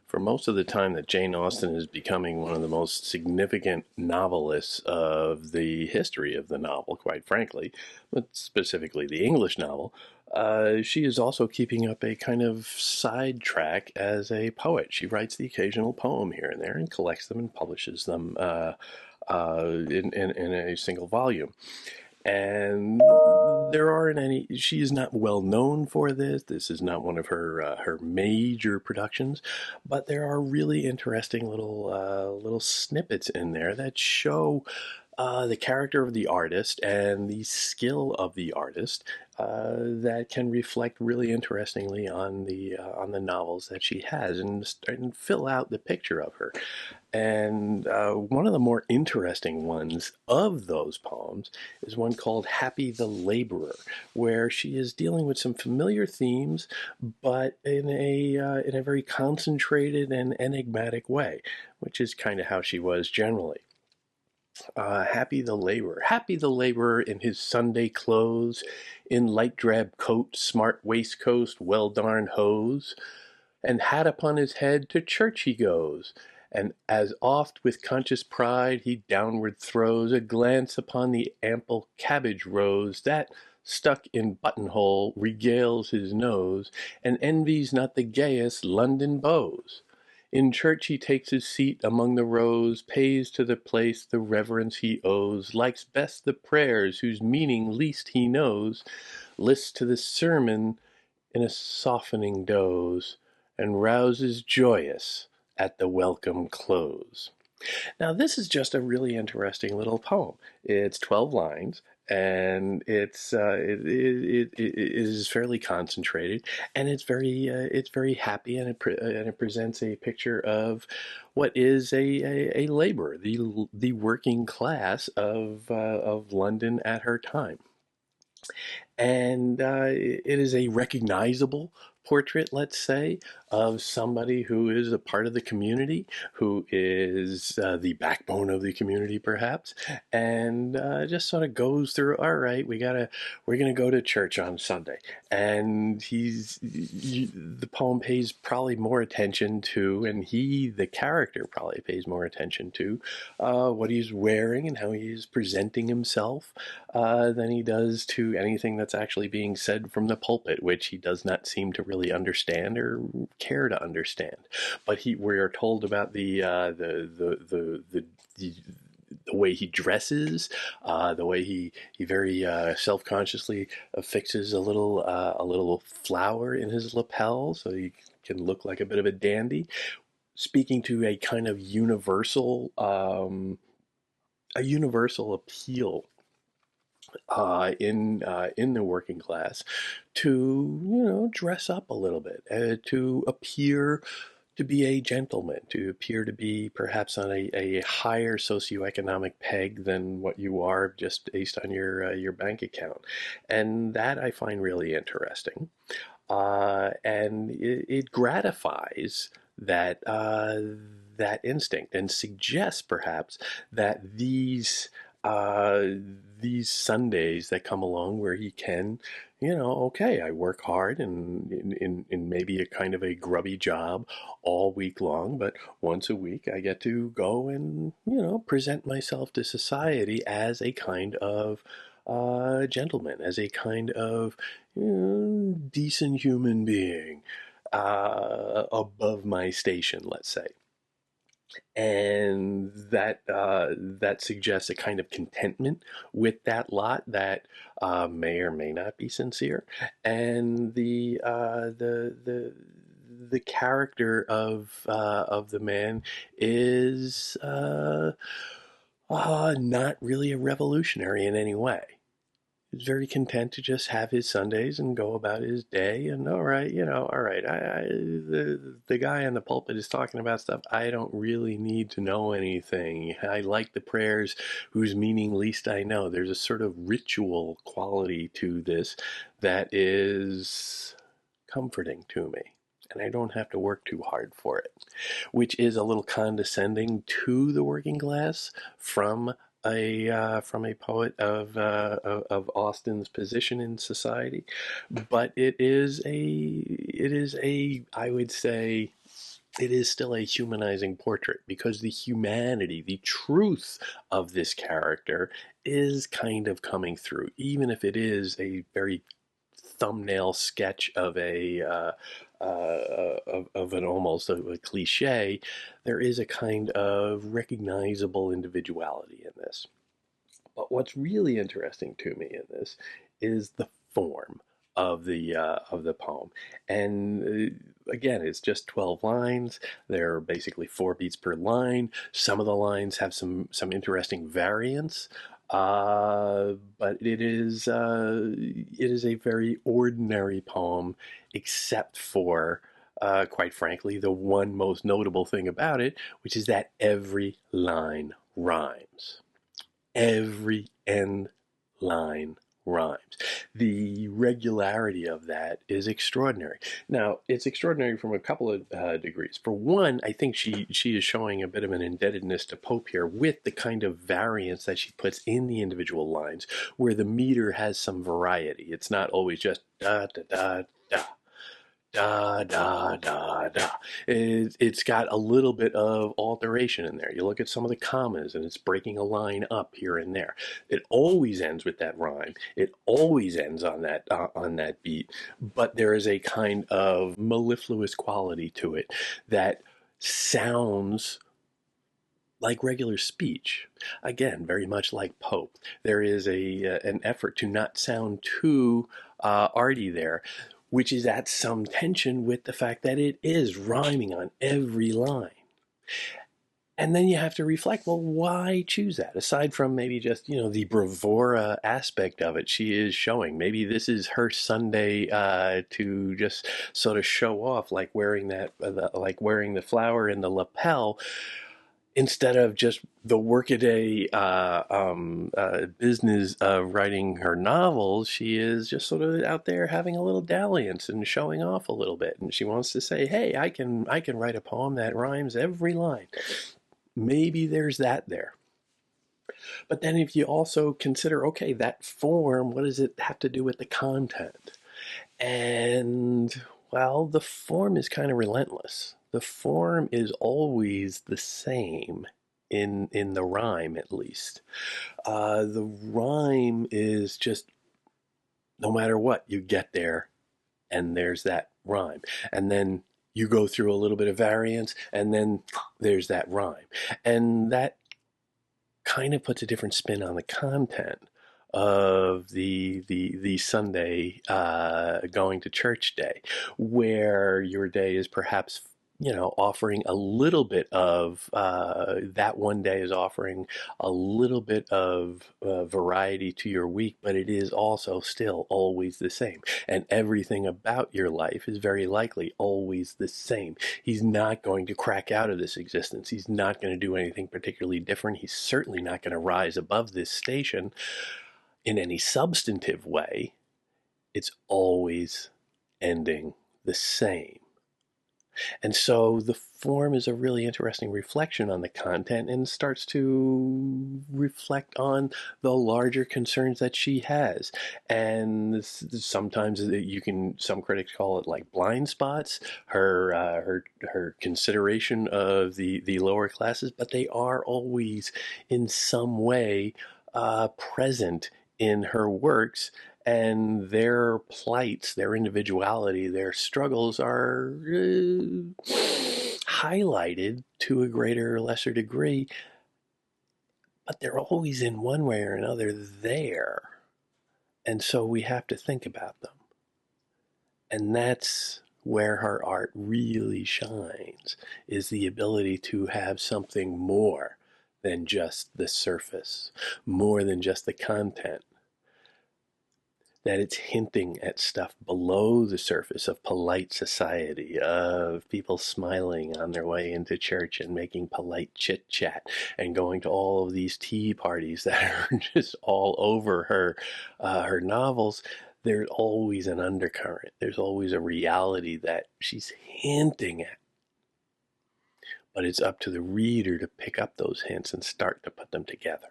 for most of the time that Jane Austen is becoming one of the most significant novelists of the history of the novel, quite frankly, but specifically the English novel, she is also keeping up a kind of sidetrack as a poet. She writes the occasional poem here and there and collects them and publishes them in a single volume. And there aren't any. She is not well known for this. This is not one of her major productions, but there are really interesting little snippets in there that show the character of the artist and the skill of the artist that can reflect really interestingly on the novels that she has and fill out the picture of her. And one of the more interesting ones of those poems is one called Happy the Laborer, where she is dealing with some familiar themes, but in a very concentrated and enigmatic way, which is kind of how she was generally. Happy the laborer in his Sunday clothes, in light drab coat, smart waistcoat, well darned hose, and hat upon his head to church he goes. And as oft with conscious pride he downward throws a glance upon the ample cabbage rows that, stuck in buttonhole, regales his nose, and envies not the gayest London beaux. In church he takes his seat among the rows, pays to the place the reverence he owes, likes best the prayers whose meaning least he knows, lists to the sermon in a softening doze, and rouses joyous at the welcome close. Now, this is just a really interesting little poem. It's 12 lines, and it is fairly concentrated, and it's very happy, and it presents a picture of what is a laborer, the working class of London at her time. And it is a recognizable portrait, let's say, of somebody who is a part of the community, who is the backbone of the community, perhaps, and just sort of goes through. All right, we're gonna go to church on Sunday, and the poem pays probably more attention to, and the character, probably pays more attention to what he's wearing and how he's presenting himself than he does to anything that's actually being said from the pulpit, which he does not seem to really understand or care to understand. But we are told about the way he dresses, the way he very self-consciously affixes a little flower in his lapel so he can look like a bit of a dandy, speaking to a kind of universal appeal in the working class to dress up a little bit, to appear to be a gentleman, to appear to be perhaps on a higher socioeconomic peg than what you are just based on your bank account, and that I find really interesting, and it gratifies that instinct and suggests perhaps that these Sundays that come along where he can, okay, I work hard and in maybe a kind of a grubby job all week long, but once a week I get to go and, present myself to society as a kind of gentleman, as a kind of decent human being above my station, let's say. And that suggests a kind of contentment with that lot that may or may not be sincere, and the character of the man is not really a revolutionary in any way. He's very content to just have his Sundays and go about his day. And all right, all right. The guy on the pulpit is talking about stuff I don't really need to know anything. I like the prayers whose meaning least I know. There's a sort of ritual quality to this that is comforting to me. And I don't have to work too hard for it, which is a little condescending to the working class from a poet of Austen's position in society, but it is a I would say it is still a humanizing portrait because the humanity, the truth of this character is kind of coming through, even if it is a very thumbnail sketch of of an almost a cliche. There is a kind of recognizable individuality in this. But what's really interesting to me in this is the form of the poem, and again, it's just 12 lines. They're basically 4 beats per line. Some of the lines have some interesting variants, but it is a very ordinary poem, except for. Quite frankly, the one most notable thing about it, which is that every line rhymes. Every end line rhymes. The regularity of that is extraordinary. Now, it's extraordinary from a couple of degrees. For one, I think she is showing a bit of an indebtedness to Pope here with the kind of variance that she puts in the individual lines, where the meter has some variety. It's not always just da da da da da da da da. It's got a little bit of alteration in there. You look at some of the commas and it's breaking a line up here and there. It always ends with that rhyme. It always ends on that beat. But there is a kind of mellifluous quality to it that sounds like regular speech. Again, very much like Pope. There is an effort to not sound too arty there, which is at some tension with the fact that it is rhyming on every line. And then you have to reflect, well, why choose that? Aside from maybe just, the bravura aspect of it, she is showing. Maybe this is her Sunday to just sort of show off, like wearing like wearing the flower in the lapel, instead of just the workaday business of writing her novels. She is just sort of out there having a little dalliance and showing off a little bit. And she wants to say, hey, I can write a poem that rhymes every line. Maybe there's that there. But then if you also consider, okay, that form, what does it have to do with the content? And, well, the form is kind of relentless. The form is always the same in the rhyme, at least. The rhyme is just, no matter what, you get there, and there's that rhyme. And then you go through a little bit of variance, and then there's that rhyme. And that kind of puts a different spin on the content of the Sunday going to church day, where your day is perhaps offering a little bit of that one day is offering a little bit of variety to your week, but it is also still always the same. And everything about your life is very likely always the same. He's not going to crack out of this existence. He's not going to do anything particularly different. He's certainly not going to rise above this station in any substantive way. It's always ending the same. And so the form is a really interesting reflection on the content and starts to reflect on the larger concerns that she has. And sometimes some critics call it like blind spots, her consideration of the lower classes, but they are always in some way present in her works, and their plights, their individuality, their struggles are highlighted to a greater or lesser degree, but they're always in one way or another there. And so we have to think about them. And that's where her art really shines, is the ability to have something more than just the surface, more than just the content. That it's hinting at stuff below the surface of polite society, of people smiling on their way into church and making polite chit chat, and going to all of these tea parties that are just all over her novels. There's always an undercurrent. There's always a reality that she's hinting at. But it's up to the reader to pick up those hints and start to put them together.